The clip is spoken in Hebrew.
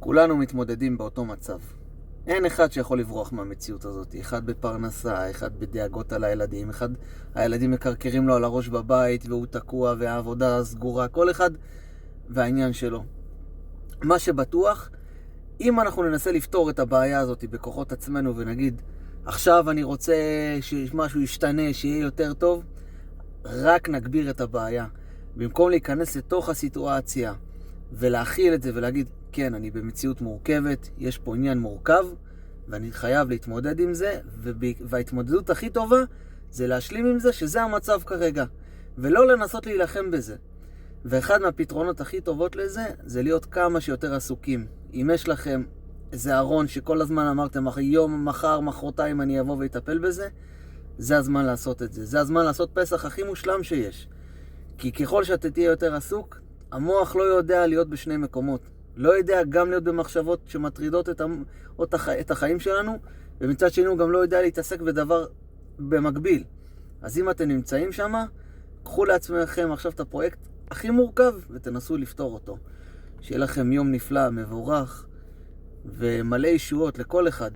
כולנו מתמודדים באותו מצב. אין אחד שיכול לברוח מהמציאות הזאת. אחד בפרנסה, אחד בדאגות על הילדים, אחד הילדים מקרקרים לו על הראש בבית והוא תקוע והעבודה סגורה, כל אחד והעניין שלו. מה שבטוח, אם אנחנו ננסה לפתור את הבעיה הזאת בכוחות עצמנו ונגיד, עכשיו אני רוצה שמשהו ישתנה, שיהיה יותר טוב, רק נגביר את הבעיה. במקום להיכנס לתוך הסיטואציה ולהכיל את זה ולהגיד, כן, אני במציאות מורכבת, יש פה עניין מורכב, ואני חייב להתמודד עם זה, וההתמודדות הכי טובה זה להשלים עם זה שזה המצב כרגע, ולא לנסות להילחם בזה. ואחד מהפתרונות הכי טובות לזה, זה להיות כמה שיותר עסוקים. אם יש לכם איזה ארון שכל הזמן אמרתם, יום, מחר, מחרתיים אני אבוא ויטפל בזה, זה הזמן לעשות את זה. זה הזמן לעשות פסח הכי מושלם שיש. כי ככל שאתה תהיה יותר עסוק, המוח לא יודע להיות בשני מקומות. לא יודע גם להיות במחשבות שמטרידות את החיים שלנו, ומצד שני הוא גם לא יודע להתעסק בדבר במקביל. אז אם אתם נמצאים שם, קחו לעצמכם עכשיו את הפרויקט הכי מורכב ותנסו לפתור אותו. שיהיה לכם יום נפלא, מבורך ומלא ישועות לכל אחד.